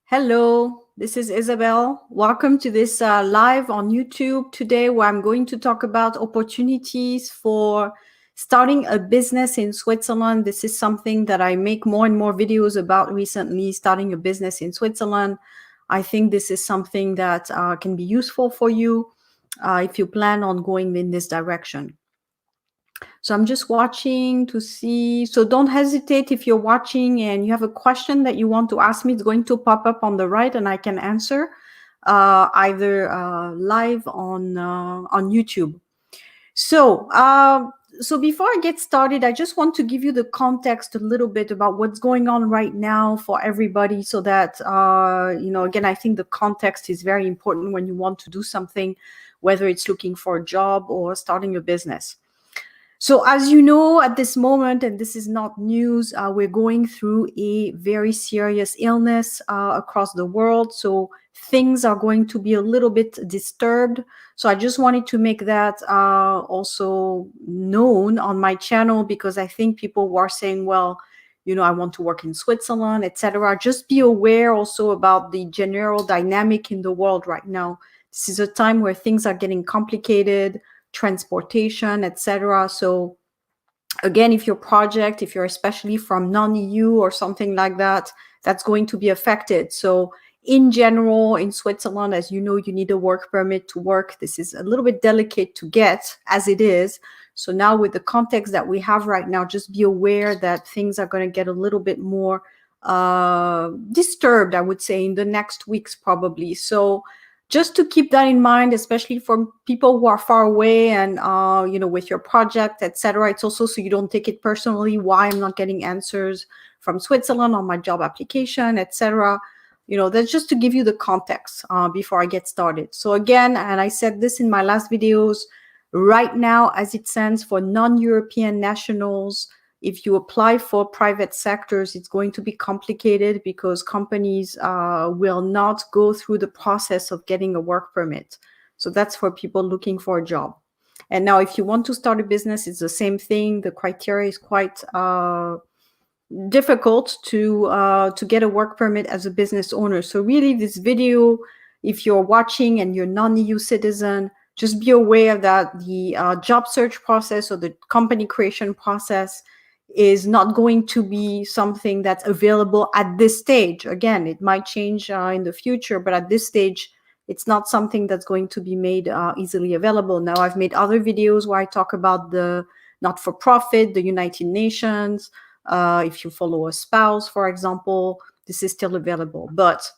Hello, this is Isabel. Welcome to this live on YouTube today, where I'm going to talk about opportunities for starting a business in Switzerland. This is something that I make more and more videos about recently, starting a business in Switzerland. I think this is something that can be useful for you if you plan on going in this direction. So I'm just watching to see. So don't hesitate if you're watching and you have a question that you want to ask me. It's going to pop up on the right, and I can answer either live on YouTube. So before I get started, I just want to give you the context a little bit about what's going on right now for everybody, so that again, I think the context is very important when you want to do something, whether it's looking for a job or starting a business. So as you know, at this moment, and this is not news, we're going through a very serious illness across the world. So things are going to be a little bit disturbed. So I just wanted to make that also known on my channel, because I think people were saying, well, I want to work in Switzerland, etc. Just be aware also about the general dynamic in the world right now. This is a time where things are getting complicated, transportation, etc. So again, if you're especially from non-EU or something like that, that's going to be affected. So in general, in Switzerland, as you know, you need a work permit to work. This is a little bit delicate to get as it is. So now with the context that we have right now, just be aware that things are going to get a little bit more disturbed, I would say, in the next weeks probably. So just to keep that in mind, especially for people who are far away and, with your project, etc. It's also so you don't take it personally, why I'm not getting answers from Switzerland on my job application, etc. That's just to give you the context before I get started. So again, and I said this in my last videos, right now, as it stands for non-European nationals, if you apply for private sectors, it's going to be complicated because companies will not go through the process of getting a work permit. So that's for people looking for a job. And now if you want to start a business, it's the same thing. The criteria is quite difficult to get a work permit as a business owner. So really this video, if you're watching and you're non-EU citizen, just be aware that the job search process or the company creation process is not going to be something that's available at this stage. Again, it might change in the future, but at this stage, it's not something that's going to be made easily available. Now, I've made other videos where I talk about the not-for-profit, the United Nations. If you follow a spouse, for example, this is still available. But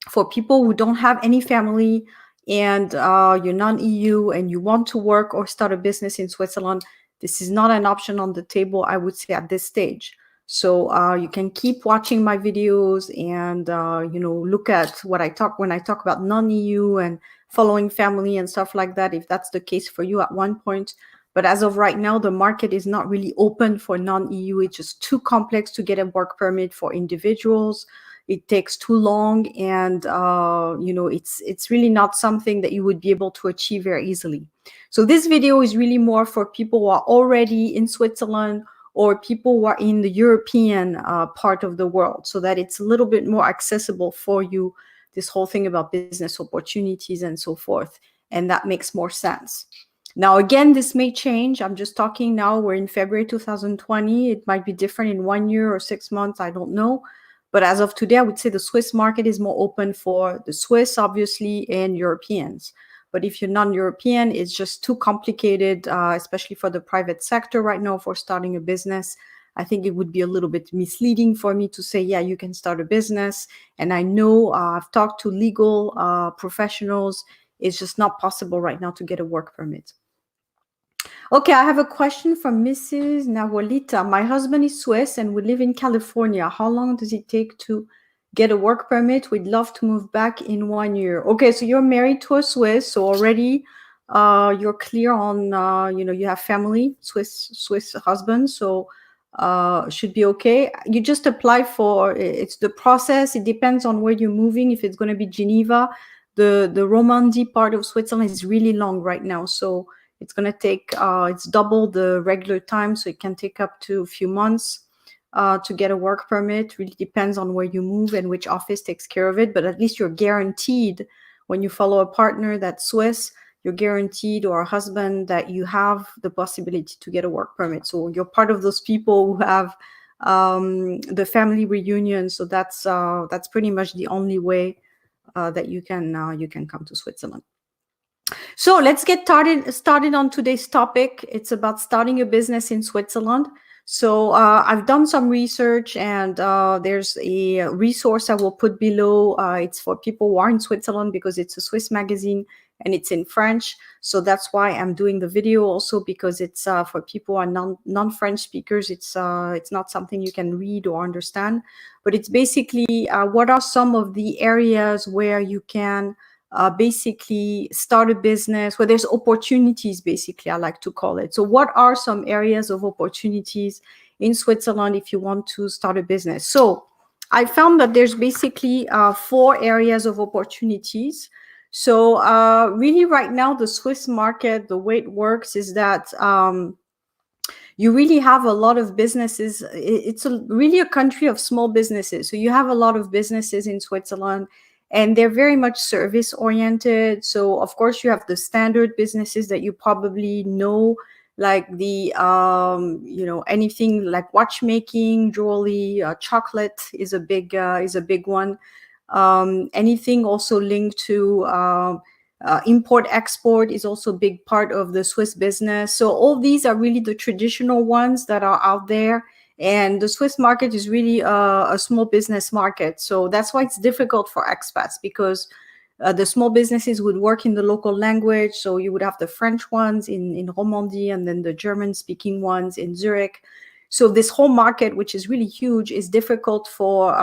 for people who don't have any family and you're non-EU and you want to work or start a business in Switzerland, this is not an option on the table, I would say, at this stage. So you can keep watching my videos and, look at what when I talk about non-EU and following family and stuff like that, if that's the case for you at one point. But as of right now, the market is not really open for non-EU. It's just too complex to get a work permit for individuals. It takes too long, and it's really not something that you would be able to achieve very easily. So this video is really more for people who are already in Switzerland or people who are in the European part of the world, so that it's a little bit more accessible for you, this whole thing about business opportunities and so forth, and that makes more sense. Now, again, this may change. I'm just talking now, we're in February 2020. It might be different in 1 year or 6 months, I don't know. But as of today, I would say the Swiss market is more open for the Swiss, obviously, and Europeans. But if you're non-European, it's just too complicated, especially for the private sector right now for starting a business. I think it would be a little bit misleading for me to say, yeah, you can start a business. And I know I've talked to legal professionals. It's just not possible right now to get a work permit. Okay, I have a question from Mrs. Nawalita. My husband is Swiss and we live in California. How long does it take to get a work permit? We'd love to move back in 1 year. Okay, so you're married to a Swiss, so already you're clear on, you have family, Swiss husband, so should be okay. You just apply for, it's the process. It depends on where you're moving. If it's going to be Geneva, the Romandy part of Switzerland is really long right now, so it's going to take, it's double the regular time, so it can take up to a few months. to get a work permit. Really depends on where you move and which office takes care of it, but at least you're guaranteed when you follow a partner that's Swiss, you're guaranteed, or a husband, that you have the possibility to get a work permit. So you're part of those people who have the family reunion. So that's pretty much the only way that you can come to Switzerland. So let's get started on today's topic. It's about starting a business in Switzerland. So I've done some research, and there's a resource I will put below. It's for people who are in Switzerland because it's a Swiss magazine and it's in French. So that's why I'm doing the video also, because it's for people who are non-French speakers. It's not something you can read or understand, but it's basically what are some of the areas where you can basically start a business, where there's opportunities, basically, I like to call it. So what are some areas of opportunities in Switzerland if you want to start a business? So I found that there's basically 4 areas of opportunities. So really right now, the Swiss market, the way it works is that you really have a lot of businesses. It's really a country of small businesses. So you have a lot of businesses in Switzerland, and they're very much service oriented. So of course you have the standard businesses that you probably know, like the anything like watchmaking, jewelry, chocolate is a big one. Anything also linked to import export is also a big part of the Swiss business. So all these are really the traditional ones that are out there. And the Swiss market is really a small business market. So that's why it's difficult for expats, because the small businesses would work in the local language. So you would have the French ones in Romandy, and then the German-speaking ones in Zurich. So this whole market, which is really huge, is difficult for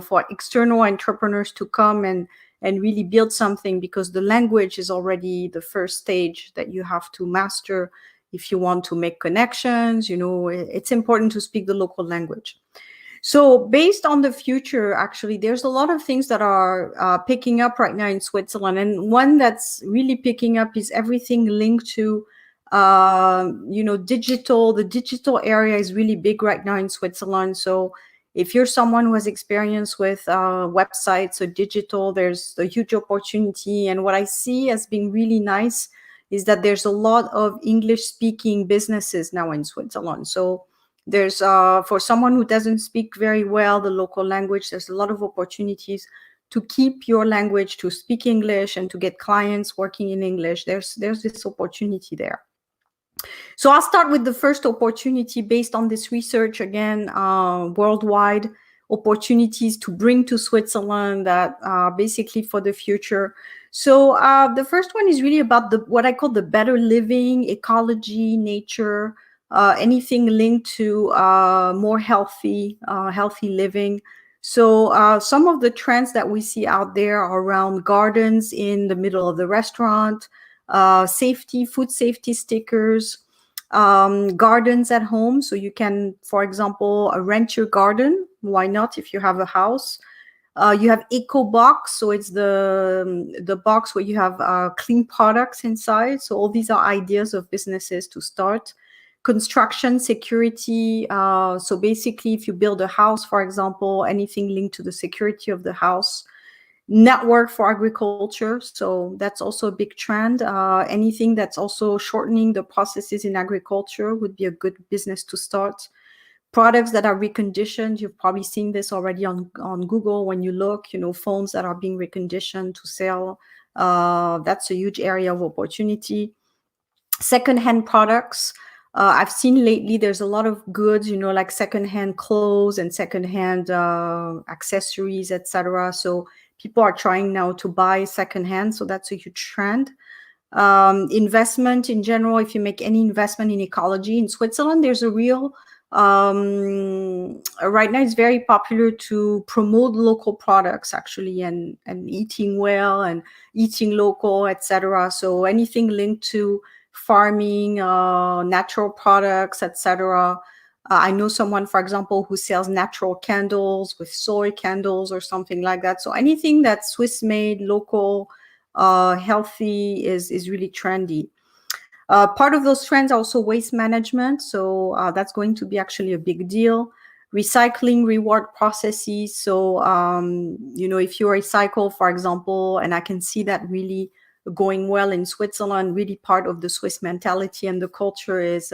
for external entrepreneurs to come and really build something, because the language is already the first stage that you have to master if you want to make connections. It's important to speak the local language. So based on the future, actually, there's a lot of things that are picking up right now in Switzerland. And one that's really picking up is everything linked to, digital. The digital area is really big right now in Switzerland. So if you're someone who has experience with websites or digital, there's a huge opportunity. And what I see as being really nice is that there's a lot of English-speaking businesses now in Switzerland. So there's, for someone who doesn't speak very well the local language, there's a lot of opportunities to keep your language, to speak English, and to get clients working in English. There's this opportunity there. So I'll start with the first opportunity based on this research, again, worldwide opportunities to bring to Switzerland that basically for the future. So the first one is really about what I call the better living, ecology, nature, anything linked to more healthy living. So some of the trends that we see out there are around gardens in the middle of the restaurant, food safety stickers, gardens at home. So you can, for example, rent your garden. Why not if you have a house? You have Eco Box, so it's the box where you have clean products inside. So all these are ideas of businesses to start. Construction security. So basically, if you build a house, for example, anything linked to the security of the house. Network for agriculture. So that's also a big trend. Anything that's also shortening the processes in agriculture would be a good business to start. Products that are reconditioned. You've probably seen this already on Google when you look, phones that are being reconditioned to sell. That's a huge area of opportunity. Secondhand products. I've seen lately there's a lot of goods, like secondhand clothes and secondhand accessories, etc. So people are trying now to buy secondhand. So that's a huge trend. Investment in general, if you make any investment in ecology in Switzerland, there's a real, right now it's very popular to promote local products, actually, and eating well and eating local, etc. So anything linked to farming, natural products, etc. I know someone, for example, who sells natural candles with soy candles or something like that. So anything that's Swiss made, local, healthy is really trendy. Part of those trends are also waste management. So that's going to be actually a big deal. Recycling reward processes. So, if you recycle, for example, and I can see that really going well in Switzerland, really part of the Swiss mentality and the culture is,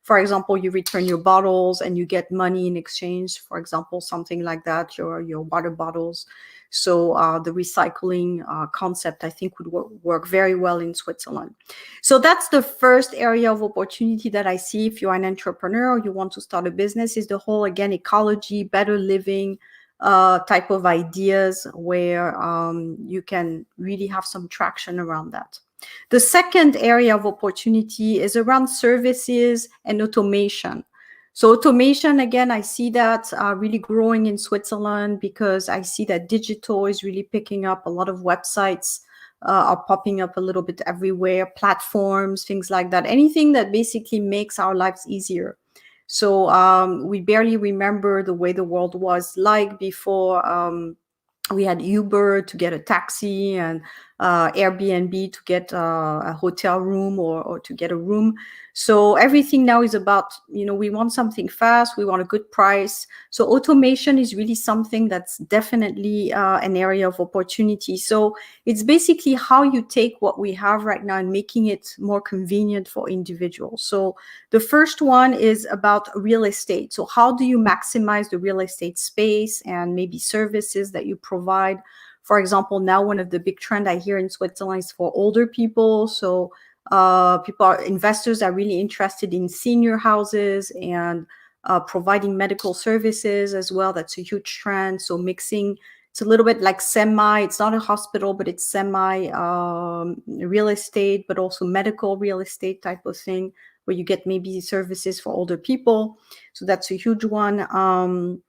for example, you return your bottles and you get money in exchange, for example, something like that, your water bottles. So the recycling concept, I think, would work very well in Switzerland. So that's the first area of opportunity that I see if you're an entrepreneur or you want to start a business, is the whole, again, ecology, better living type of ideas where you can really have some traction around that. The second area of opportunity is around services and automation. So automation, again, I see that really growing in Switzerland because I see that digital is really picking up. A lot of websites are popping up a little bit everywhere, platforms, things like that. Anything that basically makes our lives easier. So we barely remember the way the world was like before. We had Uber to get a taxi and Airbnb to get a hotel room or to get a room. So everything now is about, we want something fast, we want a good price. So automation is really something that's definitely an area of opportunity. So it's basically how you take what we have right now and making it more convenient for individuals. So the first one is about real estate. So how do you maximize the real estate space and maybe services that you provide? For example, now one of the big trends I hear in Switzerland is for older people. So investors are really interested in senior houses and providing medical services as well. That's a huge trend. So mixing, it's a little bit like it's not a hospital, but it's semi real estate, but also medical real estate type of thing, where you get maybe services for older people. So that's a huge one.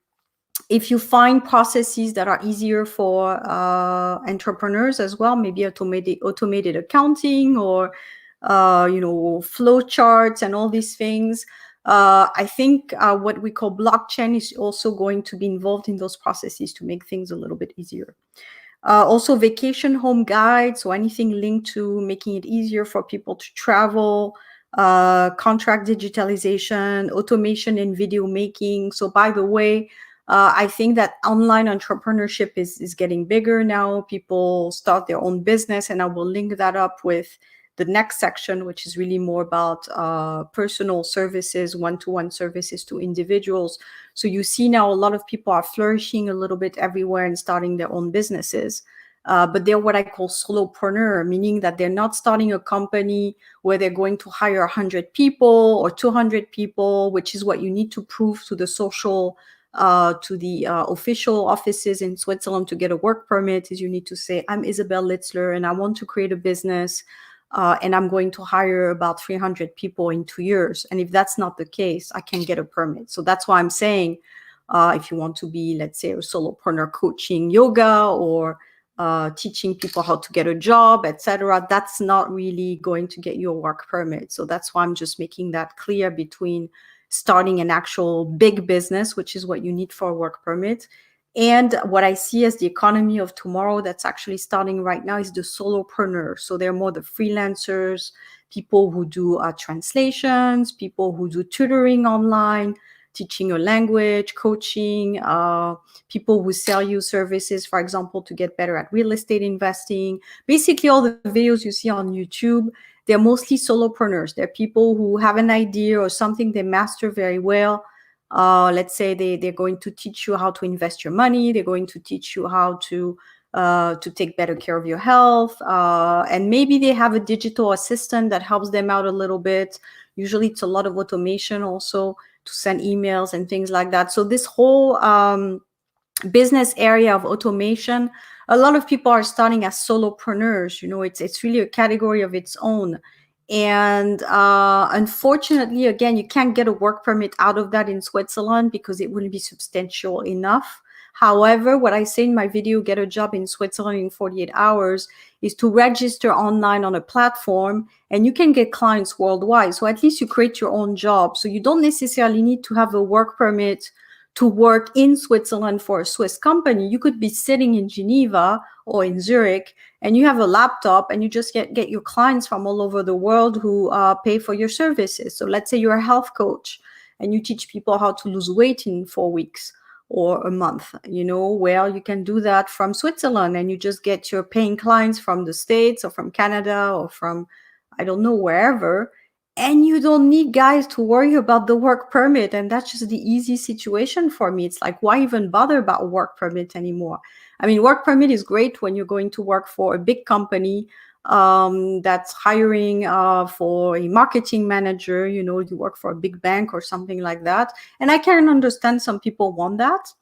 If you find processes that are easier for entrepreneurs as well, maybe automated accounting or flow charts and all these things, I think what we call blockchain is also going to be involved in those processes to make things a little bit easier. Also vacation home guides, so anything linked to making it easier for people to travel, contract digitalization, automation in video making. So by the way, I think that online entrepreneurship is getting bigger now. People start their own business, and I will link that up with the next section, which is really more about personal services, one-to-one services to individuals. So you see now a lot of people are flourishing a little bit everywhere and starting their own businesses. But they're what I call solopreneur, meaning that they're not starting a company where they're going to hire 100 people or 200 people, which is what you need to prove to the official offices in Switzerland to get a work permit. Is you need to say, I'm Isabel Litzler and I want to create a business. And I'm going to hire about 300 people in 2 years. And if that's not the case, I can get a permit. So that's why I'm saying, if you want to be, let's say, a solopreneur coaching yoga or teaching people how to get a job, etc., that's not really going to get you a work permit. So that's why I'm just making that clear between starting an actual big business, which is what you need for a work permit, and what I see as the economy of tomorrow that's actually starting right now is the solopreneur. So they're more the freelancers, people who do translations, people who do tutoring online, teaching a language, coaching, people who sell you services, for example, to get better at real estate investing. Basically, all the videos you see on YouTube, they're mostly solopreneurs. They're people who have an idea or something they master very well. Let's say they're going to teach you how to invest your money. They're going to teach you how to take better care of your health. And maybe they have a digital assistant that helps them out a little bit. Usually it's a lot of automation also to send emails and things like that. So this whole business area of automation, a lot of people are starting as solopreneurs. It's really a category of its own. And unfortunately, again, you can't get a work permit out of that in Switzerland because it wouldn't be substantial enough. However, what I say in my video, Get a Job in Switzerland in 48 Hours, is to register online on a platform and you can get clients worldwide. So at least you create your own job. So you don't necessarily need to have a work permit to work in Switzerland for a Swiss company. You could be sitting in Geneva or in Zurich and you have a laptop and you just get your clients from all over the world who pay for your services. So let's say you're a health coach and you teach people how to lose weight in 4 weeks or a month, well, you can do that from Switzerland, and you just get your paying clients from the States or from Canada or from, I don't know, wherever. And you don't need guys to worry about the work permit. And that's just the easy situation for me. It's like, why even bother about work permit anymore? I mean, work permit is great when you're going to work for a big company that's hiring for a marketing manager. You work for a big bank or something like that. And I can understand some people want that.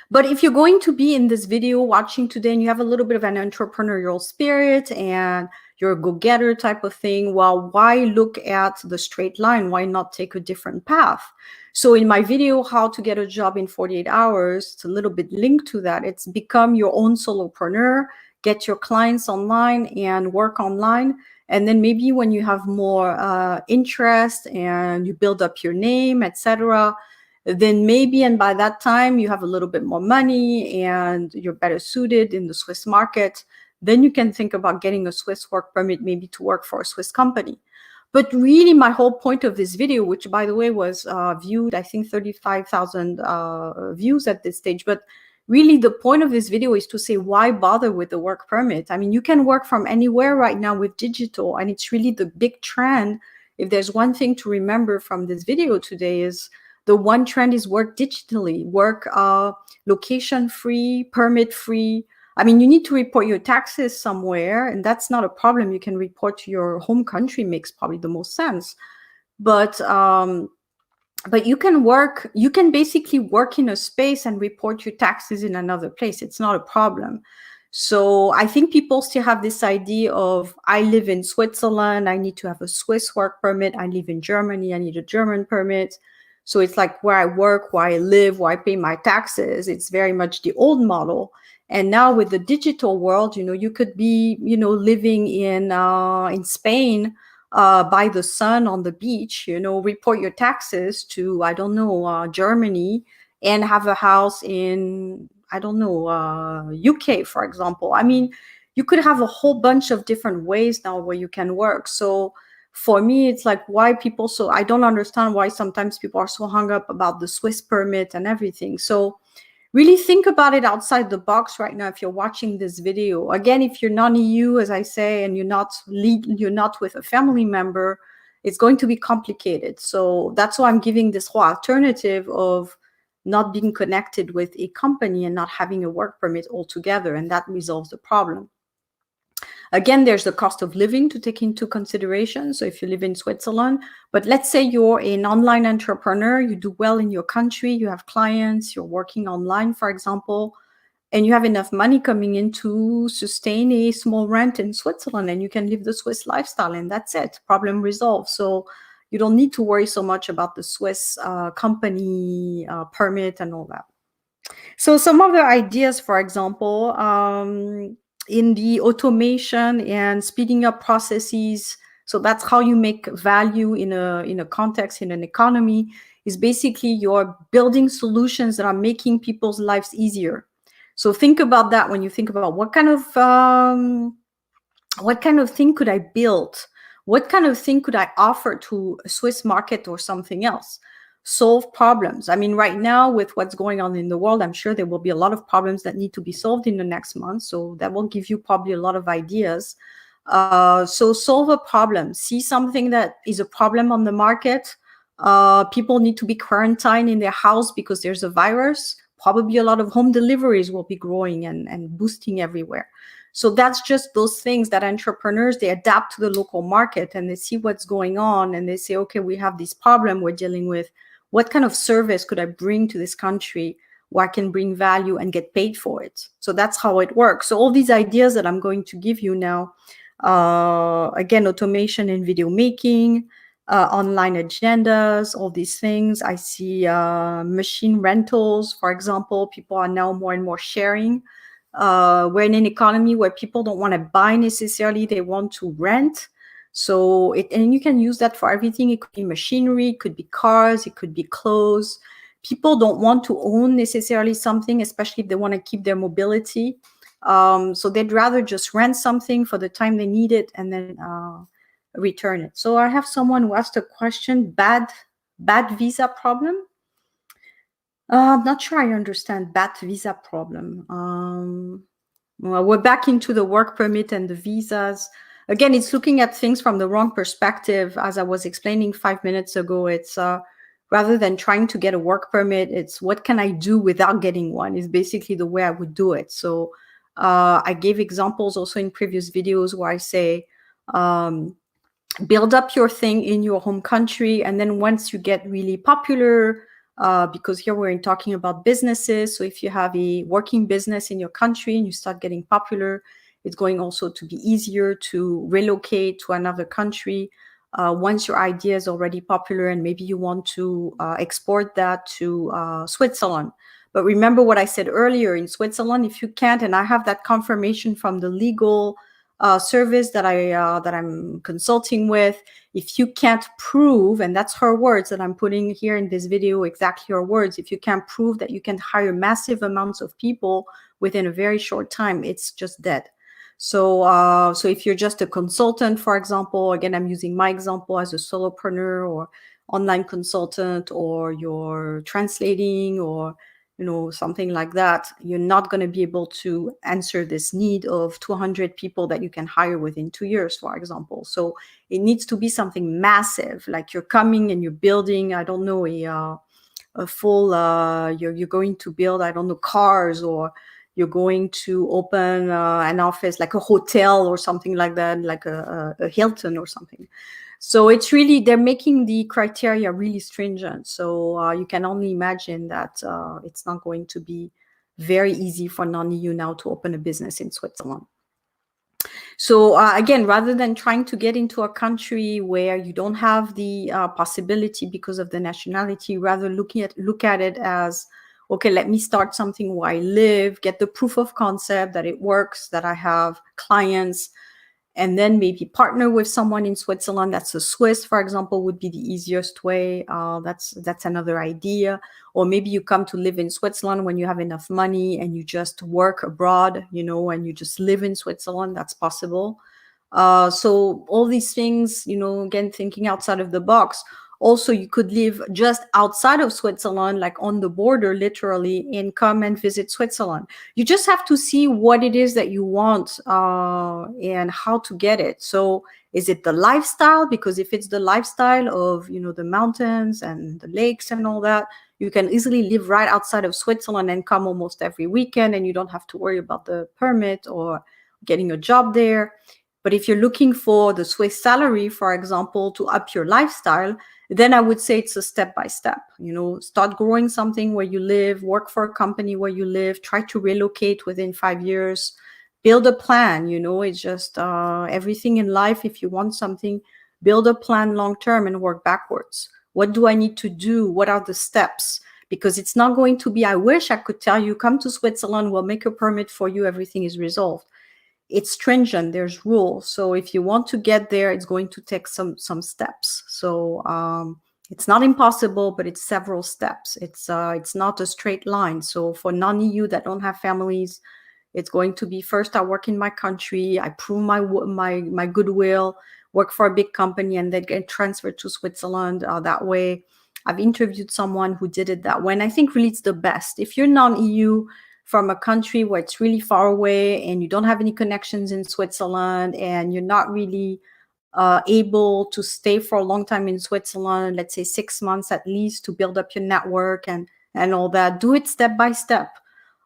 But if you're going to be in this video watching today and you have a little bit of an entrepreneurial spirit and you're a go-getter type of thing, well, why look at the straight line? Why not take a different path? So in my video, how to get a job in 48 hours, it's a little bit linked to that. It's become your own solopreneur, get your clients online and work online. And then maybe when you have more interest and you build up your name, etc., then maybe, and by that time you have a little bit more money and you're better suited in the Swiss market, then you can think about getting a Swiss work permit, maybe to work for a Swiss company. But really, my whole point of this video, which by the way was viewed, I think 35,000 views at this stage, but really the point of this video is to say, why bother with the work permit? I mean, you can work from anywhere right now with digital, and it's really the big trend. If there's one thing to remember from this video today, is the one trend is work digitally, work location-free, permit-free. I mean, you need to report your taxes somewhere, and that's not a problem. You can report to your home country, makes probably the most sense. But you can basically work in a space and report your taxes in another place. It's not a problem. So I think people still have this idea of, I live in Switzerland, I need to have a Swiss work permit. I live in Germany, I need a German permit. So it's like where I work, where I live, where I pay my taxes. It's very much the old model. And now with the digital world, you could be, living in Spain by the sun on the beach, report your taxes to, I don't know, Germany, and have a house in, I don't know, UK, for example. I mean, you could have a whole bunch of different ways now where you can work. So for me, it's like, why people, so I don't understand why sometimes people are so hung up about the Swiss permit and everything. So really think about it outside the box right now if you're watching this video. Again, if you're non-EU, as I say, and you're not with a family member, it's going to be complicated. So that's why I'm giving this whole alternative of not being connected with a company and not having a work permit altogether, and that resolves the problem. Again, there's the cost of living to take into consideration. So if you live in Switzerland, but let's say you're an online entrepreneur, you do well in your country, you have clients, you're working online, for example, and you have enough money coming in to sustain a small rent in Switzerland, and you can live the Swiss lifestyle, and that's it, problem resolved. So you don't need to worry so much about the Swiss company permit and all that. So some other ideas, for example, in the automation and speeding up processes. So that's how you make value in a context, in an economy, is basically you're building solutions that are making people's lives easier. So think about that when you think about what kind of thing could I build? What kind of thing could I offer to a Swiss market or something else? Solve problems. I mean, right now with what's going on in the world, I'm sure there will be a lot of problems that need to be solved in the next month. So that will give you probably a lot of ideas. So solve a problem. See something that is a problem on the market. People need to be quarantined in their house because there's a virus. Probably a lot of home deliveries will be growing and boosting everywhere. So that's just those things that entrepreneurs, they adapt to the local market and they see what's going on and they say, okay, we have this problem we're dealing with. What kind of service could I bring to this country where I can bring value and get paid for it? So that's how it works. So all these ideas that I'm going to give you now, again, automation and video making, online agendas, all these things. I see machine rentals, for example. People are now more and more sharing. We're in an economy where people don't want to buy necessarily, they want to rent. So and you can use that for everything. It could be machinery, it could be cars, it could be clothes. People don't want to own necessarily something, especially if they want to keep their mobility. So they'd rather just rent something for the time they need it and then return it. So I have someone who asked a question, bad visa problem. I'm not sure I understand bad visa problem. Well, we're back into the work permit and the visas. Again, it's looking at things from the wrong perspective. As I was explaining 5 minutes ago, it's rather than trying to get a work permit, it's what can I do without getting one is basically the way I would do it. So I gave examples also in previous videos where I say, build up your thing in your home country. And then once you get really popular, because here we're talking about businesses. So if you have a working business in your country and you start getting popular, it's going also to be easier to relocate to another country. Once your idea is already popular and maybe you want to export that to Switzerland. But remember what I said earlier, in Switzerland, if you can't, and I have that confirmation from the legal service that I'm consulting with, if you can't prove, and that's her words that I'm putting here in this video, exactly her words, if you can't prove that you can hire massive amounts of people within a very short time, it's just dead. So so if you're just a consultant, for example, again, I'm using my example as a solopreneur or online consultant, or you're translating, or something like that, you're not going to be able to answer this need of 200 people that you can hire within 2 years, for example. So it needs to be something massive, like you're coming and you're building, I don't know, a full, you're going to build, I don't know, cars, or you're going to open an office, like a hotel or something like that, like a Hilton or something. So it's really, they're making the criteria really stringent. So you can only imagine that it's not going to be very easy for non-EU now to open a business in Switzerland. So again, rather than trying to get into a country where you don't have the possibility because of the nationality, rather look at it as, okay, let me start something where I live, get the proof of concept that it works, that I have clients, and then maybe partner with someone in Switzerland. That's a Swiss, for example, would be the easiest way. That's another idea. Or maybe you come to live in Switzerland when you have enough money and you just work abroad, and you just live in Switzerland. That's possible. So all these things, again, thinking outside of the box. Also, you could live just outside of Switzerland, like on the border, literally, and come and visit Switzerland. You just have to see what it is that you want and how to get it. So is it the lifestyle? Because if it's the lifestyle of, the mountains and the lakes and all that, you can easily live right outside of Switzerland and come almost every weekend, and you don't have to worry about the permit or getting a job there. But if you're looking for the Swiss salary, for example, to up your lifestyle, then I would say it's a step-by-step. Start growing something where you live, work for a company where you live, try to relocate within 5 years, build a plan. It's just everything in life. If you want something, build a plan long-term and work backwards. What do I need to do? What are the steps? Because it's not going to be, I wish I could tell you, come to Switzerland, we'll make a permit for you, everything is resolved. It's stringent, there's rules. So if you want to get there, it's going to take some steps. So it's not impossible, but it's several steps. It's not a straight line. So for non-EU that don't have families, it's going to be, first I work in my country, I prove my goodwill, work for a big company, and then get transferred to Switzerland that way. I've interviewed someone who did it that way, and I think really it's the best. If you're non-EU, from a country where it's really far away and you don't have any connections in Switzerland, and you're not really able to stay for a long time in Switzerland, let's say 6 months at least, to build up your network and all that, do it step by step.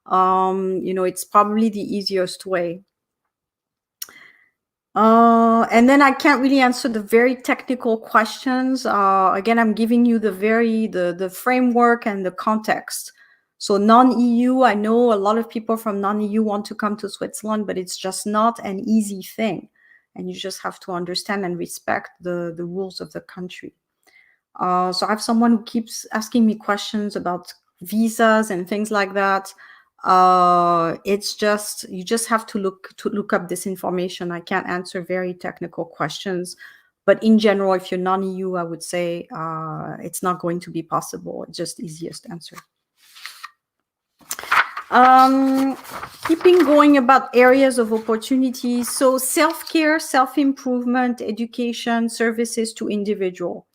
It's probably the easiest way. And then I can't really answer the very technical questions. Again, I'm giving you the framework and the context. So non-EU, I know a lot of people from non-EU want to come to Switzerland, but it's just not an easy thing. And you just have to understand and respect the rules of the country. So I have someone who keeps asking me questions about visas and things like that. It's just, you just have to look up this information. I can't answer very technical questions, but in general, if you're non-EU, I would say it's not going to be possible. It's just easiest answer. Keeping going about areas of opportunity. So self-care, self-improvement, education, services to individual.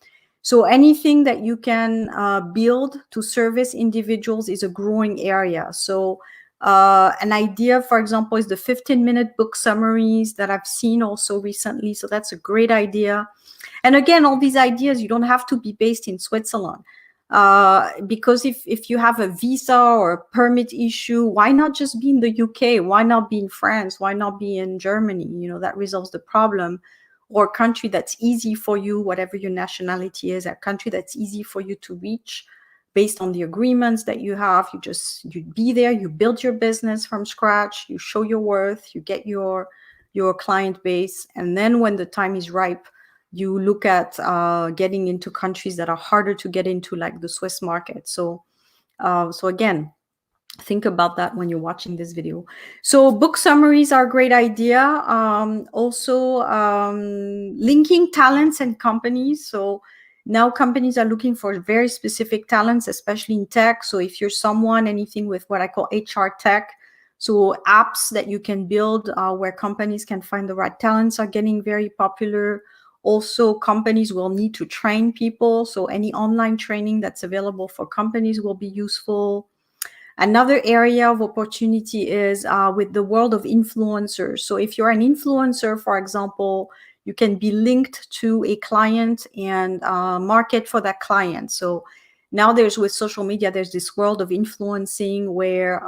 So anything that you can build to service individuals is a growing area. So an idea, for example, is the 15-minute book summaries that I've seen also recently. So that's a great idea. And again, all these ideas, you don't have to be based in Switzerland. Because if you have a visa or a permit issue, why not just be in the UK? Why not be in France? Why not be in Germany? You know, that resolves the problem. Or a country that's easy for you, whatever your nationality is, a country that's easy for you to reach based on the agreements that you have. You be there, you build your business from scratch, you show your worth, you get your client base, and then when the time is ripe, you look at getting into countries that are harder to get into, like the Swiss market. So again, think about that when you're watching this video. So book summaries are a great idea. Also, linking talents and companies. So now companies are looking for very specific talents, especially in tech. So if you're someone, anything with what I call HR tech, so apps that you can build where companies can find the right talents are getting very popular. Also, companies will need to train people. So any online training that's available for companies will be useful. Another area of opportunity is with the world of influencers. So if you're an influencer, for example, you can be linked to a client and market for that client. So now with social media, there's this world of influencing where,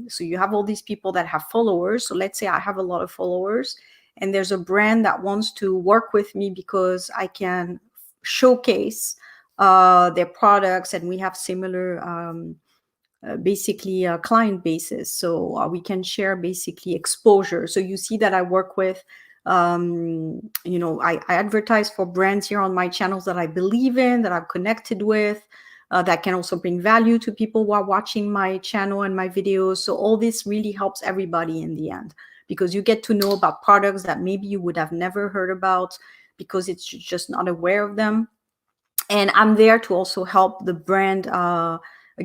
so you have all these people that have followers. So let's say I have a lot of followers and there's a brand that wants to work with me because I can showcase their products and we have similar basically client bases. So we can share basically exposure. So you see that I work with, I advertise for brands here on my channels that I believe in, that I'm connected with, that can also bring value to people who are watching my channel and my videos. So all this really helps everybody in the end, because you get to know about products that maybe you would have never heard about because it's just not aware of them. And I'm there to also help the brand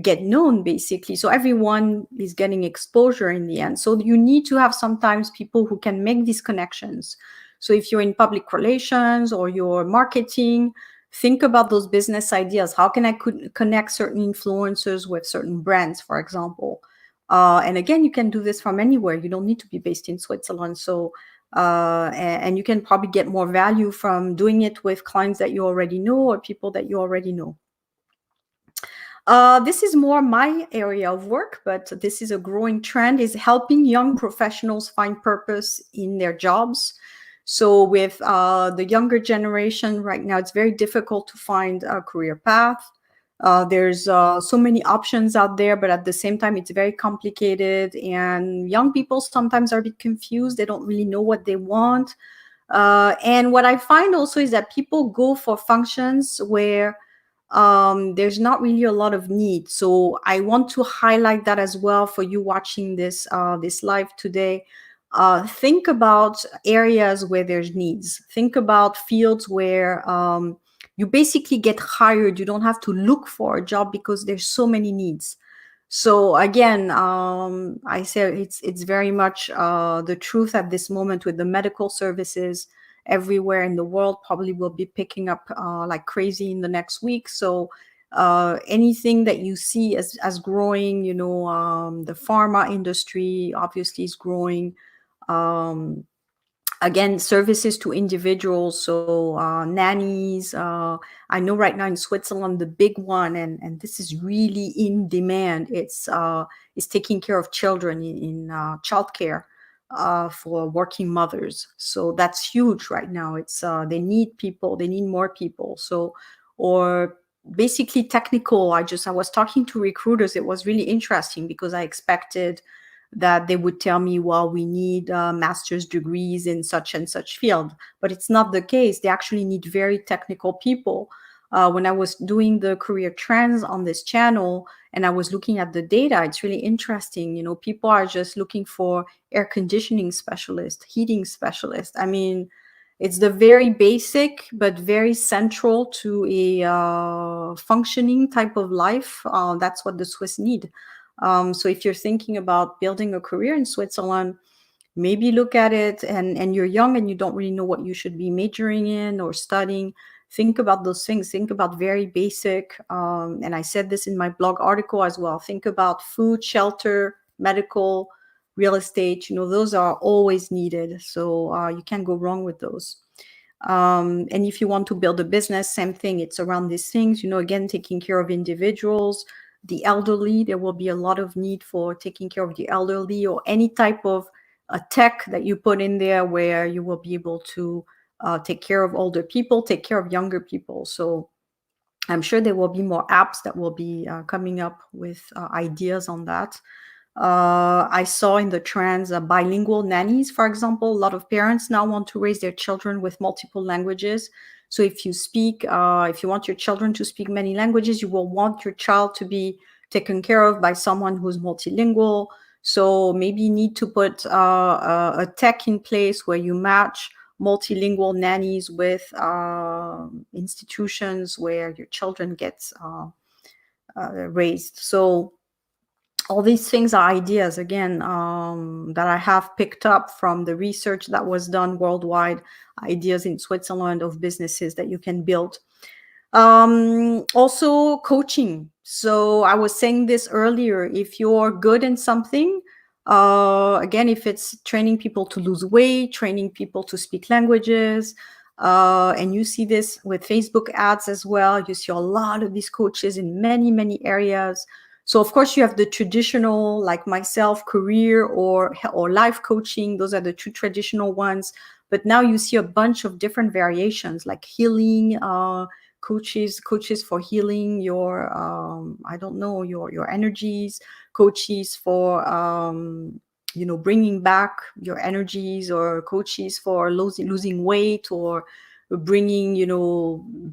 get known, basically. So everyone is getting exposure in the end. So you need to have sometimes people who can make these connections. So if you're in public relations or you're marketing, think about those business ideas. How can I connect certain influencers with certain brands, for example? And again, you can do this from anywhere. You don't need to be based in Switzerland. So and you can probably get more value from doing it with clients that you already know or people that you already know. This is more my area of work, but this is a growing trend, is helping young professionals find purpose in their jobs. So with the younger generation right now, it's very difficult to find a career path. There's so many options out there, but at the same time, it's very complicated. And young people sometimes are a bit confused. They don't really know what they want. And what I find also is that people go for functions where there's not really a lot of need. So I want to highlight that as well for you watching this live today. Think about areas where there's needs. Think about fields where you basically get hired. You don't have to look for a job because there's so many needs. So again, I say it's very much the truth at this moment with the medical services everywhere in the world. Probably will be picking up like crazy in the next week. So anything that you see as growing, the pharma industry obviously is growing. Again, services to individuals, so nannies. I know right now in Switzerland, the big one, and this is really in demand. It's taking care of children in childcare for working mothers. So that's huge right now. It's they need people. They need more people. So, or basically technical. I was talking to recruiters. It was really interesting because I expected that they would tell me, well, we need master's degrees in such and such field, but it's not the case. They actually need very technical people. When I was doing the career trends on this channel and I was looking at the data, it's really interesting. People are just looking for air conditioning specialist, heating specialist. I mean, it's the very basic, but very central to a functioning type of life. That's what the Swiss need. So if you're thinking about building a career in Switzerland, maybe look at it, and you're young and you don't really know what you should be majoring in or studying. Think about those things. Think about very basic, and I said this in my blog article as well. Think about food, shelter, medical, real estate. Those are always needed. So you can't go wrong with those. And if you want to build a business, same thing. It's around these things, again, taking care of individuals, the elderly. There will be a lot of need for taking care of the elderly, or any type of tech that you put in there where you will be able to take care of older people, take care of younger people. So I'm sure there will be more apps that will be coming up with ideas on that. I saw in the trends bilingual nannies, for example. A lot of parents now want to raise their children with multiple languages. So if you want your children to speak many languages, you will want your child to be taken care of by someone who's multilingual. So maybe you need to put a tech in place where you match multilingual nannies with institutions where your children get raised. So all these things are ideas, again, that I have picked up from the research that was done worldwide, ideas in Switzerland of businesses that you can build. Also coaching. So I was saying this earlier, if you're good in something, again, if it's training people to lose weight, training people to speak languages, and you see this with Facebook ads as well, you see a lot of these coaches in many, many areas. So of course you have the traditional, like myself, career or life coaching. Those are the two traditional ones. But now you see a bunch of different variations, like healing, coaches for healing your I don't know, your energies, coaches for bringing back your energies, or coaches for losing weight, or bringing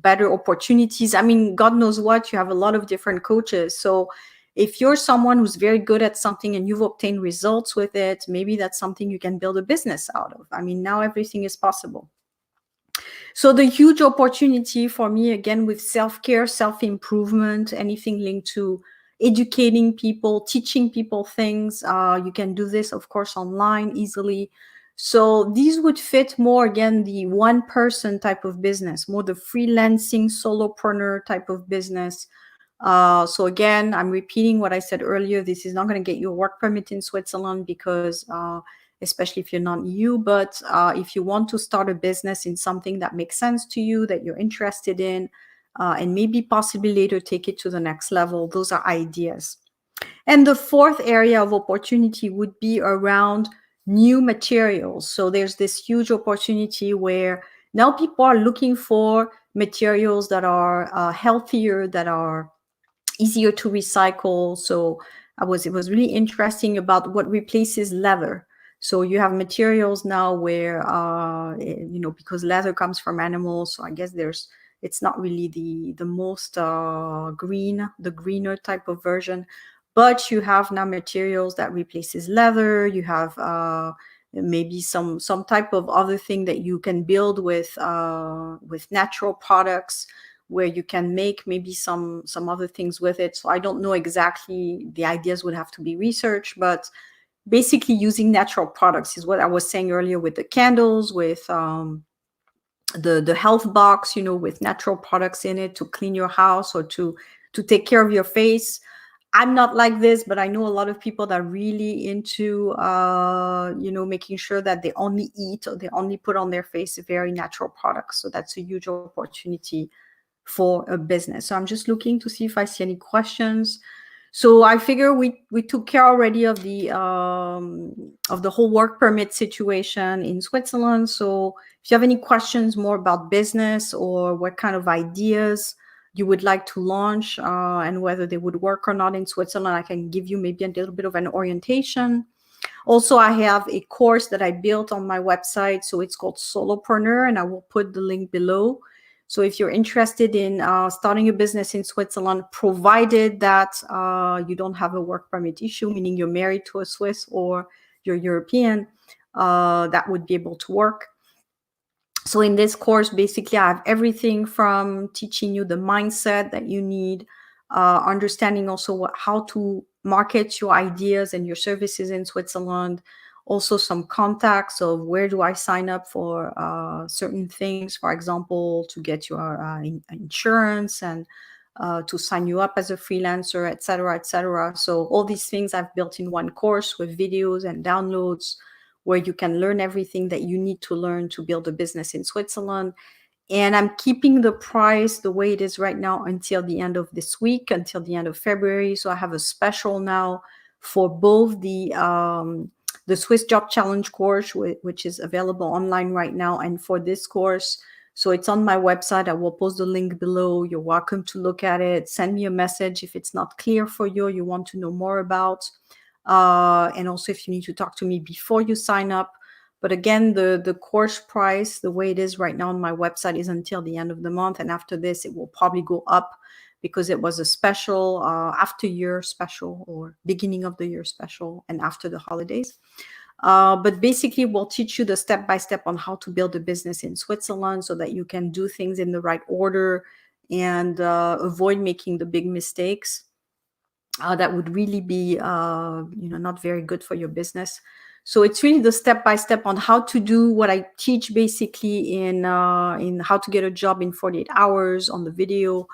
better opportunities. I mean, God knows what, you have a lot of different coaches. So if you're someone who's very good at something and you've obtained results with it, maybe that's something you can build a business out of. I mean, now everything is possible. So the huge opportunity for me, again, with self-care, self-improvement, anything linked to educating people, teaching people things, you can do this, of course, online easily. So these would fit more, again, the one-person type of business, more the freelancing, solopreneur type of business. So again, I'm repeating what I said earlier. This is not going to get you a work permit in Switzerland because especially if you're not EU, but if you want to start a business in something that makes sense to you, that you're interested in, and maybe possibly later take it to the next level, those are ideas. And the fourth area of opportunity would be around new materials. So there's this huge opportunity where now people are looking for materials that are healthier, that are easier to recycle. So it was really interesting about what replaces leather. So you have materials now where because leather comes from animals, so I guess it's not really the most the greener type of version, but you have now materials that replaces leather. You have maybe some type of other thing that you can build with natural products, where you can make maybe some other things with it. So I don't know exactly, the ideas would have to be researched, but basically using natural products is what I was saying earlier with the candles, with the health box, with natural products in it to clean your house or to take care of your face. I'm not like this, but I know a lot of people that are really into, making sure that they only eat or they only put on their face very natural products. So that's a huge opportunity for a business. So I'm just looking to see if I see any questions. So I figure we took care already of the whole work permit situation in Switzerland. So if you have any questions more about business or what kind of ideas you would like to launch and whether they would work or not in Switzerland, I can give you maybe a little bit of an orientation. Also, I have a course that I built on my website. So it's called Solopreneur, and I will put the link below. So if you're interested in starting a business in Switzerland, provided that you don't have a work permit issue, meaning you're married to a Swiss or you're European, that would be able to work. So in this course, basically, I have everything from teaching you the mindset that you need, understanding also how to market your ideas and your services in Switzerland. Also some contacts of where do I sign up for certain things, for example, to get your insurance and to sign you up as a freelancer, et cetera, et cetera. So all these things I've built in one course with videos and downloads where you can learn everything that you need to learn to build a business in Switzerland. And I'm keeping the price the way it is right now until the end of this week, until the end of February. So I have a special now for both the Swiss Job Challenge course, which is available online right now, and for this course. So it's on my website. I will post the link below. You're welcome to look at it. Send me a message if it's not clear for you, you want to know more about. And also if you need to talk to me before you sign up. But again, the course price, the way it is right now on my website, is until the end of the month. And after this, it will probably go up because it was a special after year special or beginning of the year special and after the holidays. But basically, we'll teach you the step-by-step on how to build a business in Switzerland so that you can do things in the right order and avoid making the big mistakes that would really be not very good for your business. So it's really the step-by-step on how to do what I teach basically in how to get a job in 48 hours on the video.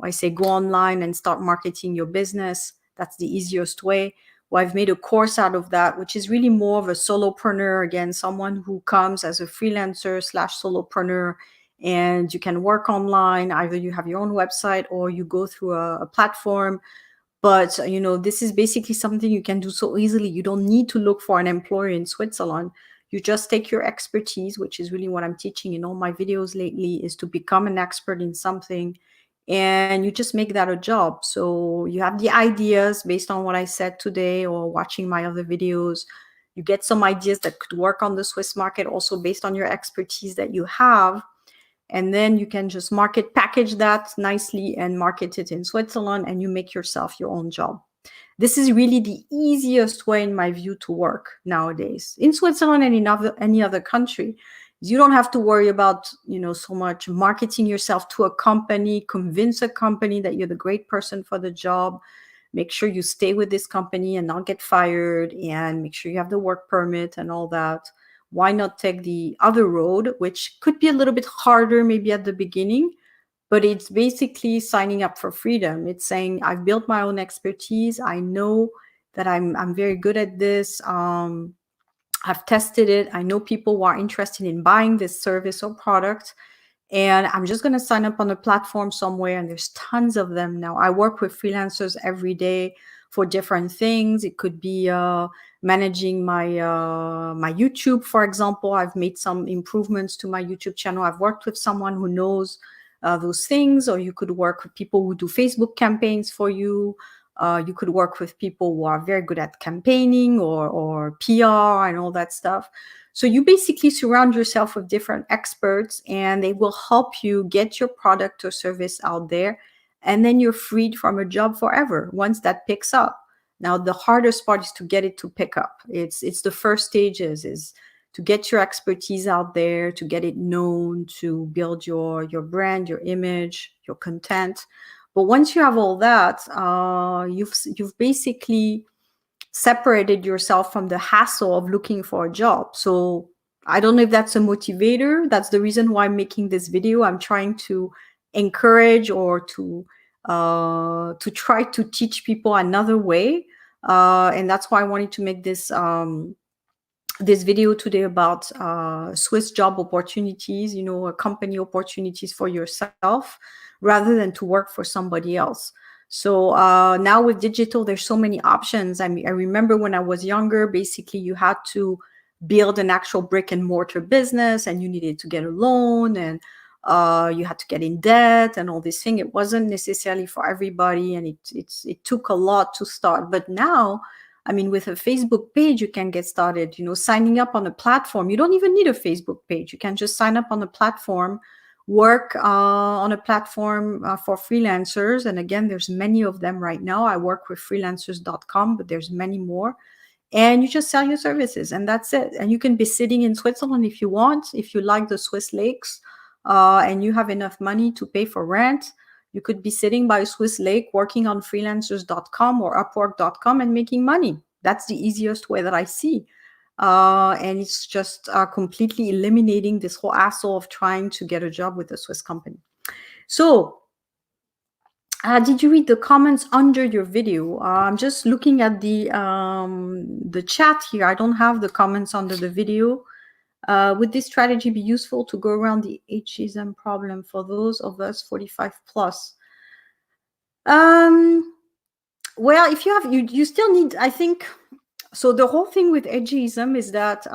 I say go online and start marketing your business. That's the easiest way. Well, I've made a course out of that, which is really more of a solopreneur, again, someone who comes as a freelancer / solopreneur, and you can work online. Either you have your own website or you go through a platform. But, this is basically something you can do so easily. You don't need to look for an employer in Switzerland. You just take your expertise, which is really what I'm teaching in all my videos lately, is to become an expert in something. And you just make that a job. So you have the ideas based on what I said today or watching my other videos. You get some ideas that could work on the Swiss market also based on your expertise that you have. And then you can just package that nicely and market it in Switzerland, and you make yourself your own job. This is really the easiest way, in my view, to work nowadays in Switzerland and in any other country. You don't have to worry about, so much marketing yourself to a company, convince a company that you're the great person for the job, make sure you stay with this company and not get fired, and make sure you have the work permit and all that. Why not take the other road, which could be a little bit harder maybe at the beginning, but it's basically signing up for freedom. It's saying, I've built my own expertise. I know that I'm very good at this. I've tested it. I know people who are interested in buying this service or product. And I'm just going to sign up on a platform somewhere, and there's tons of them now. I work with freelancers every day for different things. It could be managing my my YouTube, for example. I've made some improvements to my YouTube channel. I've worked with someone who knows those things, or you could work with people who do Facebook campaigns for you. You could work with people who are very good at campaigning or PR and all that stuff. So you basically surround yourself with different experts, and they will help you get your product or service out there. And then you're freed from a job forever once that picks up. Now, the hardest part is to get it to pick up. It's the first stages, is to get your expertise out there, to get it known, to build your brand, your image, your content. But once you have all that, you've basically separated yourself from the hassle of looking for a job. So I don't know if that's a motivator. That's the reason why I'm making this video. I'm trying to encourage or to try to teach people another way. And that's why I wanted to make this this video today about Swiss job opportunities, company opportunities for yourself rather than to work for somebody else. So now with digital, there's so many options. I mean, I remember when I was younger, basically you had to build an actual brick and mortar business, and you needed to get a loan, and you had to get in debt and all this thing. It wasn't necessarily for everybody, and it took a lot to start. But now, I mean, with a Facebook page, you can get started, signing up on a platform. You don't even need a Facebook page. You can just sign up on a platform, work on a platform for freelancers. And again, there's many of them right now. I work with freelancers.com, but there's many more. And you just sell your services, and that's it. And you can be sitting in Switzerland if you want, if you like the Swiss lakes, and you have enough money to pay for rent. You could be sitting by a Swiss lake working on freelancers.com or upwork.com and making money. That's the easiest way that I see. And it's just completely eliminating this whole hassle of trying to get a job with a Swiss company. So did you read the comments under your video? I'm just looking at the chat here. I don't have the comments under the video. Would this strategy be useful to go around the ageism problem for those of us 45 plus? Well, if you have, you still need, I think, so the whole thing with ageism is that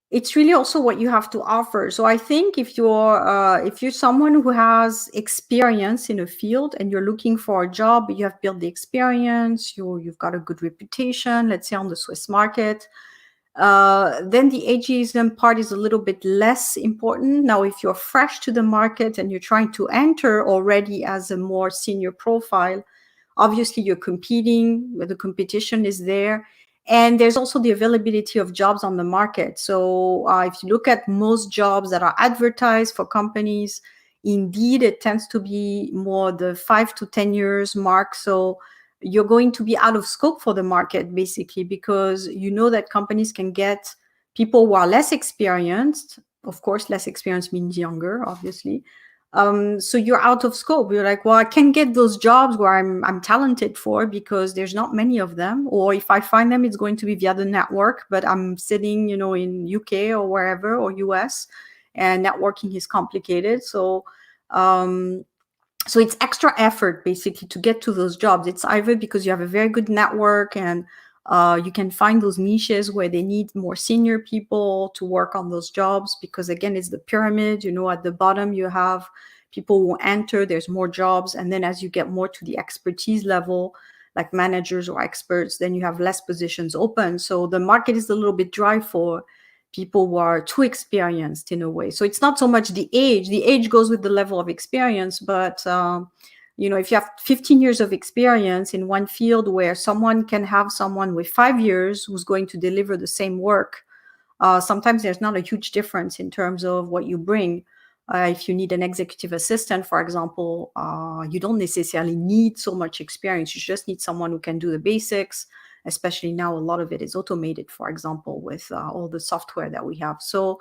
it's really also what you have to offer. So I think if you're someone who has experience in a field and you're looking for a job, you have built the experience, you've got a good reputation, let's say on the Swiss market, then the ageism part is a little bit less important. Now, if you're fresh to the market and you're trying to enter already as a more senior profile, obviously you're competing, the competition is there. And there's also the availability of jobs on the market. So if you look at most jobs that are advertised for companies, indeed, it tends to be more the 5 to 10 years mark. So you're going to be out of scope for the market, basically, because you know that companies can get people who are less experienced. Of course, less experienced means younger, obviously. So you're out of scope. You're like, well, I can get those jobs where I'm talented for because there's not many of them. Or if I find them, it's going to be via the network, but I'm sitting, in UK or wherever, or US, and networking is complicated. So it's extra effort basically to get to those jobs. It's either because you have a very good network and you can find those niches where they need more senior people to work on those jobs, because again, it's the pyramid. At the bottom you have people who enter, there's more jobs, and then as you get more to the expertise level, like managers or experts, then you have less positions open. So the market is a little bit dry for people who are too experienced in a way. So it's not so much the age goes with the level of experience, but if you have 15 years of experience in one field where someone can have someone with 5 years who's going to deliver the same work, sometimes there's not a huge difference in terms of what you bring. If you need an executive assistant, for example, you don't necessarily need so much experience. You just need someone who can do the basics, especially now a lot of it is automated, for example, with all the software that we have. So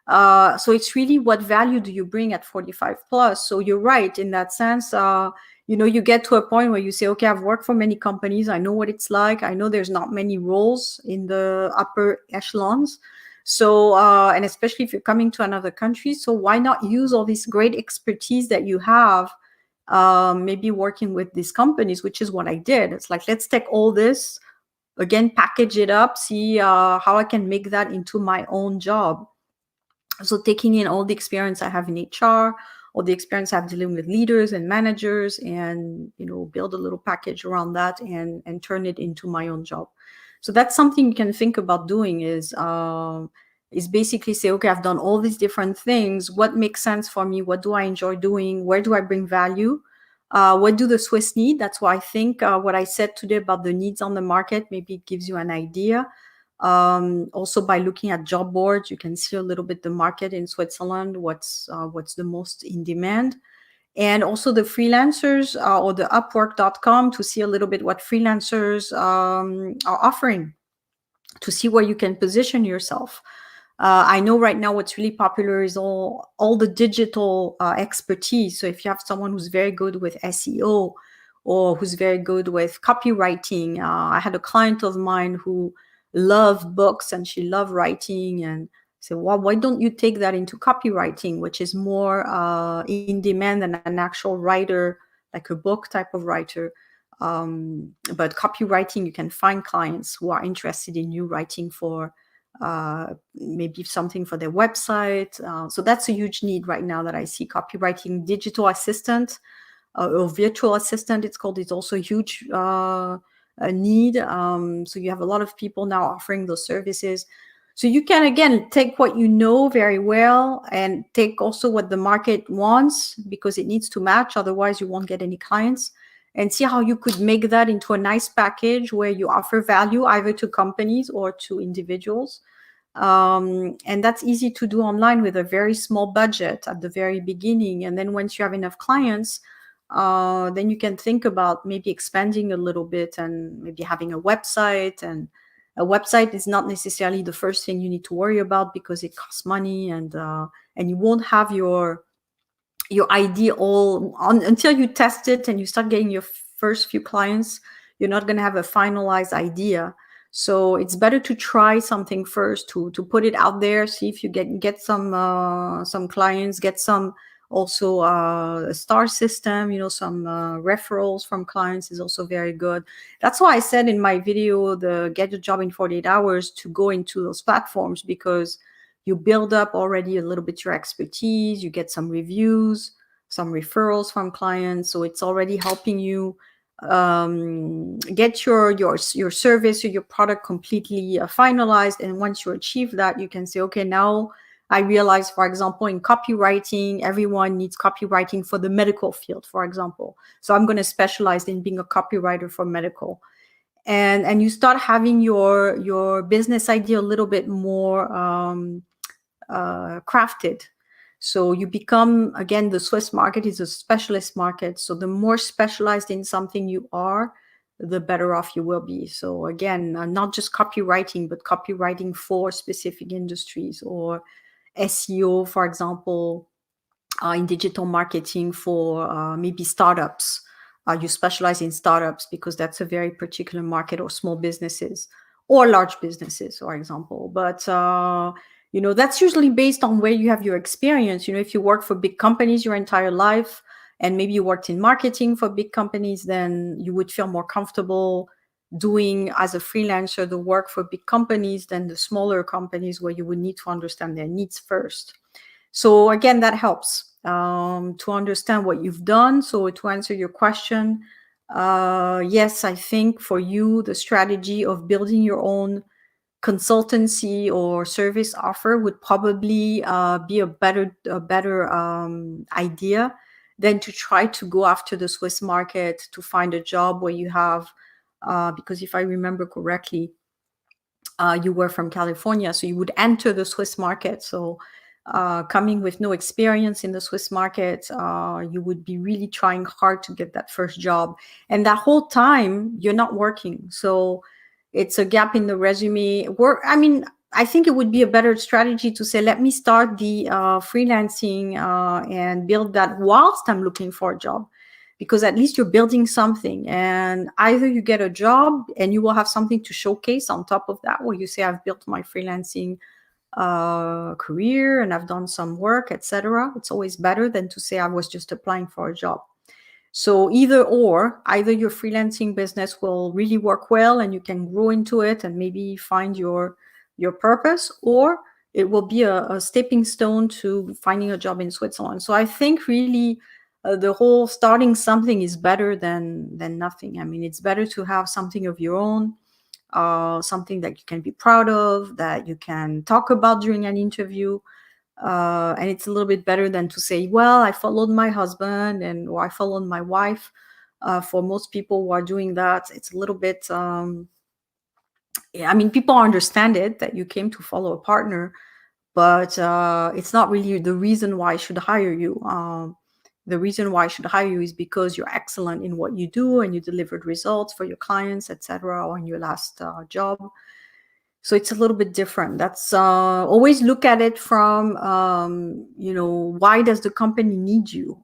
it's really what value do you bring at 45 plus? So you're right in that sense. You get to a point where you say, okay, I've worked for many companies. I know what it's like. I know there's not many roles in the upper echelons. So, and especially if you're coming to another country, so why not use all this great expertise that you have, maybe working with these companies, which is what I did. It's like, let's take all this, again, package it up, see how I can make that into my own job. So taking in all the experience I have in HR, all the experience I have dealing with leaders and managers, and build a little package around that and turn it into my own job. So that's something you can think about doing is basically say, okay, I've done all these different things. What makes sense for me? What do I enjoy doing? Where do I bring value? What do the Swiss need? That's why I think what I said today about the needs on the market, maybe it gives you an idea. Also, by looking at job boards, you can see a little bit the market in Switzerland, what's the most in demand. And also the freelancers or the upwork.com to see a little bit what freelancers are offering, to see where you can position yourself. I know right now what's really popular is all the digital expertise. So if you have someone who's very good with SEO or who's very good with copywriting, I had a client of mine who loved books and she loved writing, and said, well, why don't you take that into copywriting, which is more in demand than an actual writer, like a book type of writer. But copywriting, you can find clients who are interested in you writing for maybe something for their website. So that's a huge need right now that I see. Copywriting, digital assistant or virtual assistant, it's called. It's also a huge need. So you have a lot of people now offering those services. So you can, again, take what you know very well and take also what the market wants, because it needs to match. Otherwise, you won't get any clients. And see how you could make that into a nice package where you offer value either to companies or to individuals. And that's easy to do online with a very small budget at the very beginning. And then once you have enough clients, then you can think about maybe expanding a little bit and maybe having a website. And a website is not necessarily the first thing you need to worry about because it costs money, and you won't have your idea all on until you test it and you start getting your first few clients. You're not going to have a finalized idea. So it's better to try something first, to put it out there, see if you get some clients, get some also a star system, some referrals from clients is also very good. That's why I said in my video, the Get Your Job in 48 Hours, to go into those platforms, because you build up already a little bit your expertise, you get some reviews, some referrals from clients, so it's already helping you get your service or your product completely finalized. And once you achieve that, you can say, okay, now I realize, for example, in copywriting, everyone needs copywriting for the medical field, for example. So I'm going to specialize in being a copywriter for medical. And you start having your business idea a little bit more crafted. So you become, again, the Swiss market is a specialist market. So the more specialized in something you are, the better off you will be. So again, not just copywriting, but copywriting for specific industries, or SEO, for example, in digital marketing for maybe startups. You specialize in startups because that's a very particular market, or small businesses or large businesses, for example. But that's usually based on where you have your experience. If you work for big companies your entire life, and maybe you worked in marketing for big companies, then you would feel more comfortable doing as a freelancer the work for big companies than the smaller companies, where you would need to understand their needs first. So again, that helps to understand what you've done. So to answer your question, yes, I think for you, the strategy of building your own consultancy or service offer would probably be a better idea than to try to go after the Swiss market to find a job where you have, because if I remember correctly, you were from California, so you would enter the Swiss market. So coming with no experience in the Swiss market, you would be really trying hard to get that first job. And that whole time, you're not working. So it's a gap in the resume. I think it would be a better strategy to say, let me start the freelancing and build that whilst I'm looking for a job. Because at least you're building something, and either you get a job and you will have something to showcase on top of that, where you say, I've built my freelancing career and I've done some work, etc. It's always better than to say I was just applying for a job. So either your freelancing business will really work well and you can grow into it and maybe find your purpose, or it will be a stepping stone to finding a job in Switzerland. So I think really the whole starting something is better than nothing. I mean, it's better to have something of your own, something that you can be proud of, that you can talk about during an interview. And it's a little bit better than to say, well, I followed my husband or I followed my wife. For most people who are doing that, it's a little bit, people understand it, that you came to follow a partner, but it's not really the reason why I should hire you. The reason why I should hire you is because you're excellent in what you do and you delivered results for your clients, etc., or in your last job. So it's a little bit different. That's always look at it from, why does the company need you?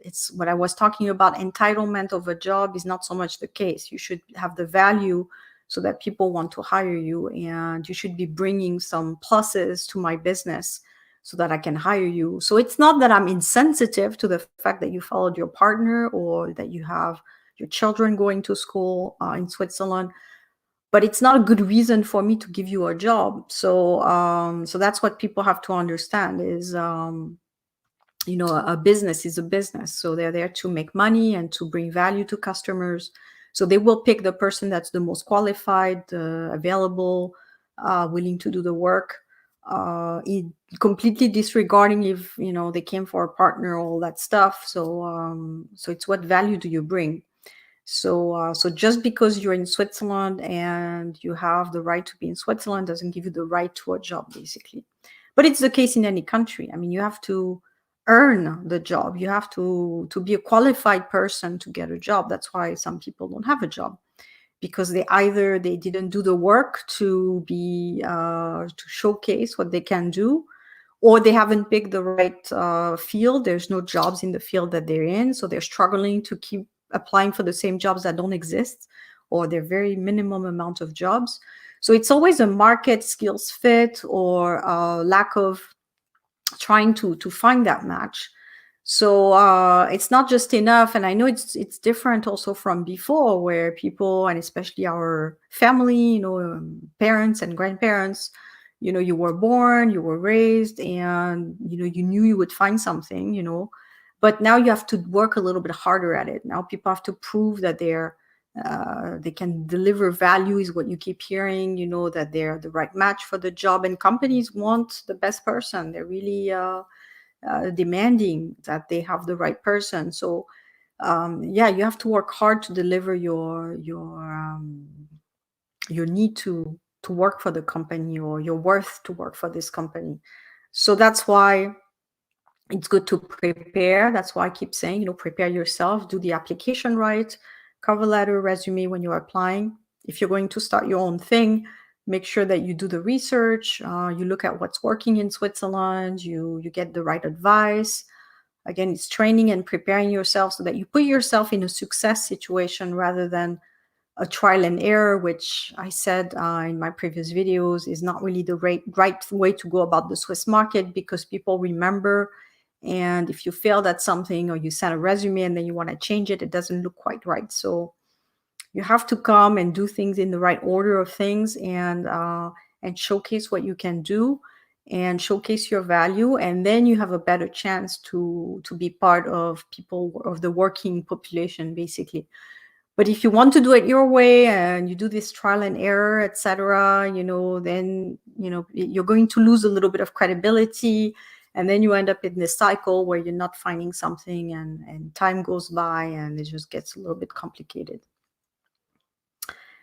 It's what I was talking about. Entitlement of a job is not so much the case. You should have the value so that people want to hire you, and you should be bringing some pluses to my business so that I can hire you. So it's not that I'm insensitive to the fact that you followed your partner or that you have your children going to school in Switzerland, but it's not a good reason for me to give you a job. So so that's what people have to understand is, a business is a business. So they're there to make money and to bring value to customers. So they will pick the person that's the most qualified, available, willing to do the work, completely disregarding if, they came for a partner, all that stuff. So so it's what value do you bring? So just because you're in Switzerland and you have the right to be in Switzerland doesn't give you the right to a job, basically. But it's the case in any country. I mean, you have to earn the job. You have to be a qualified person to get a job. That's why some people don't have a job, because they didn't do the work to showcase what they can do, or they haven't picked the right field. There's no jobs in the field that they're in, so they're struggling to keep applying for the same jobs that don't exist, or they're very minimum amount of jobs. So it's always a market skills fit or lack of trying to find that match. So it's not just enough, and I know it's different also from before, where people, and especially our family, parents and grandparents, you were born, you were raised, and you knew you would find something, but now you have to work a little bit harder at it. Now people have to prove that they can deliver value, is what you keep hearing, that they're the right match for the job, and companies want the best person. They're really demanding that they have the right person. So yeah, you have to work hard to deliver your need to work for the company, or your worth to work for this company. So that's why it's good to prepare. That's why I keep saying, prepare yourself, do the application right, cover letter, resume when you're applying. If you're going to start your own thing, make sure that you do the research, you look at what's working in Switzerland, you get the right advice. Again, it's training and preparing yourself so that you put yourself in a success situation rather than a trial and error, which I said in my previous videos is not really the right way to go about the Swiss market, because people remember. And if you failed at something, or you send a resume and then you want to change it, it doesn't look quite right. So you have to come and do things in the right order of things, and showcase what you can do and showcase your value, and then you have a better chance to be part of people, of the working population, basically. But if you want to do it your way and you do this trial and error, etc., then you're going to lose a little bit of credibility, and then you end up in this cycle where you're not finding something, and time goes by and it just gets a little bit complicated.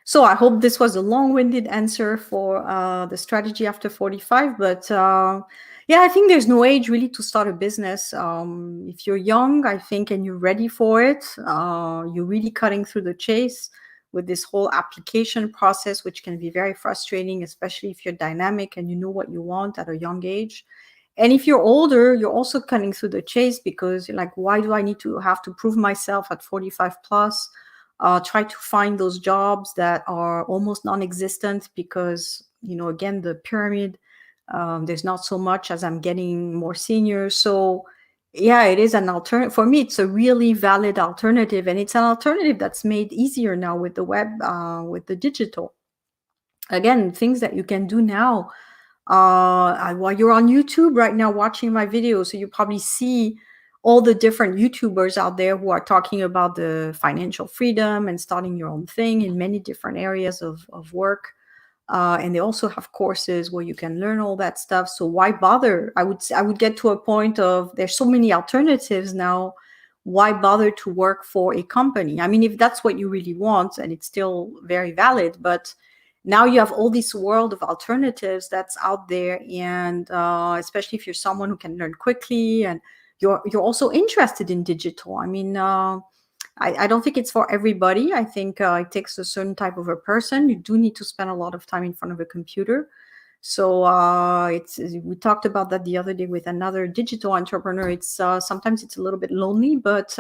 So I hope this was a long-winded answer for the strategy after 45, but yeah, I think there's no age really to start a business. If you're young, I think, and you're ready for it, you're really cutting through the chase with this whole application process, which can be very frustrating, especially if you're dynamic and you know what you want at a young age. And if you're older, you're also cutting through the chase, because you're like, why do I need to have to prove myself at 45 plus? Try to find those jobs that are almost non-existent, because again, the pyramid, there's not so much as I'm getting more senior. So yeah, it is an alternative for me. It's a really valid alternative, and it's an alternative that's made easier now with the web, with the digital. Again, things that you can do now while you're on YouTube right now watching my videos. So you probably see all the different YouTubers out there who are talking about the financial freedom and starting your own thing in many different areas of work. And they also have courses where you can learn all that stuff. So why bother? I would get to a point of, there's so many alternatives now. Why bother to work for a company? I mean, if that's what you really want, and it's still very valid, but now you have all this world of alternatives that's out there. And especially if you're someone who can learn quickly, and you're also interested in digital. I mean, I don't think it's for everybody. I think it takes a certain type of a person. You do need to spend a lot of time in front of a computer. So we talked about that the other day with another digital entrepreneur. It's sometimes it's a little bit lonely, but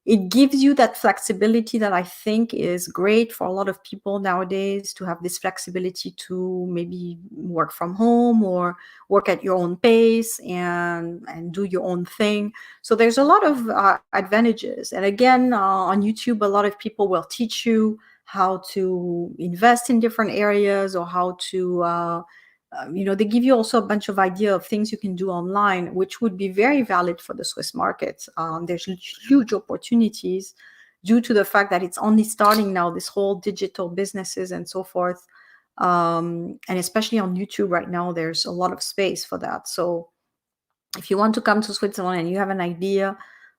it gives you that flexibility that I think is great for a lot of people nowadays, to have this flexibility to maybe work from home or work at your own pace and do your own thing. So there's a lot of advantages. And again, on YouTube, a lot of people will teach you how to invest in different areas, or how to they give you also a bunch of idea of things you can do online, which would be very valid for the Swiss market. There's huge opportunities due to the fact that it's only starting now, this whole digital businesses and so forth. And especially on YouTube right now, there's a lot of space for that. So if you want to come to Switzerland and you have an idea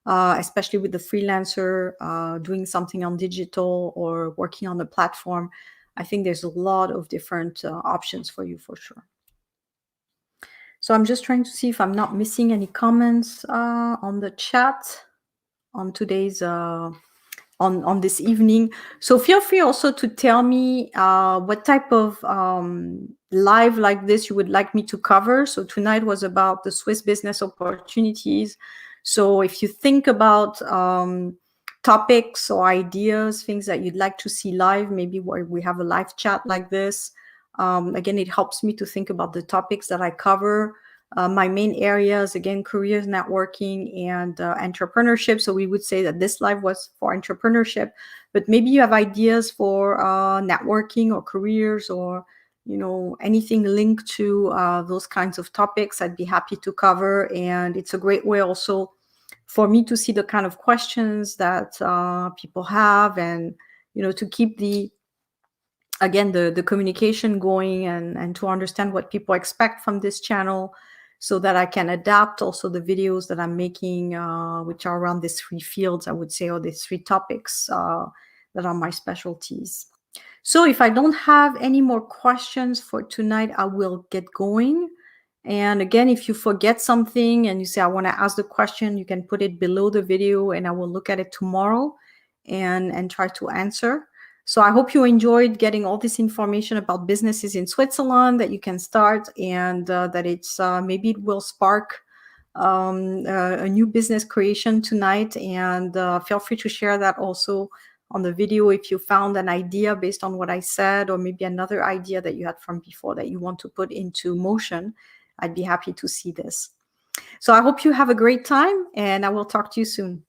especially with the freelancer doing something on digital or working on the platform. I think there's a lot of different options for you for sure. So I'm just trying to see if I'm not missing any comments on the chat on today's on this evening. So feel free also to tell me what type of live like this you would like me to cover. So tonight was about the Swiss business opportunities. So if you think about topics or ideas, things that you'd like to see live, maybe where we have a live chat like this. Again, it helps me to think about the topics that I cover. My main areas, again, careers, networking, and entrepreneurship. So we would say that this live was for entrepreneurship, but maybe you have ideas for networking or careers or, you know, anything linked to those kinds of topics. I'd be happy to cover. And it's a great way also for me to see the kind of questions that people have and, you know, to keep the communication going and to understand what people expect from this channel so that I can adapt also the videos that I'm making, which are around these three fields, I would say, or these three topics that are my specialties. So if I don't have any more questions for tonight, I will get going. And again, if you forget something and you say, I want to ask the question, you can put it below the video and I will look at it tomorrow and try to answer. So I hope you enjoyed getting all this information about businesses in Switzerland that you can start and that it's maybe it will spark a new business creation tonight. And feel free to share that also on the video if you found an idea based on what I said, or maybe another idea that you had from before that you want to put into motion. I'd be happy to see this. So I hope you have a great time and I will talk to you soon.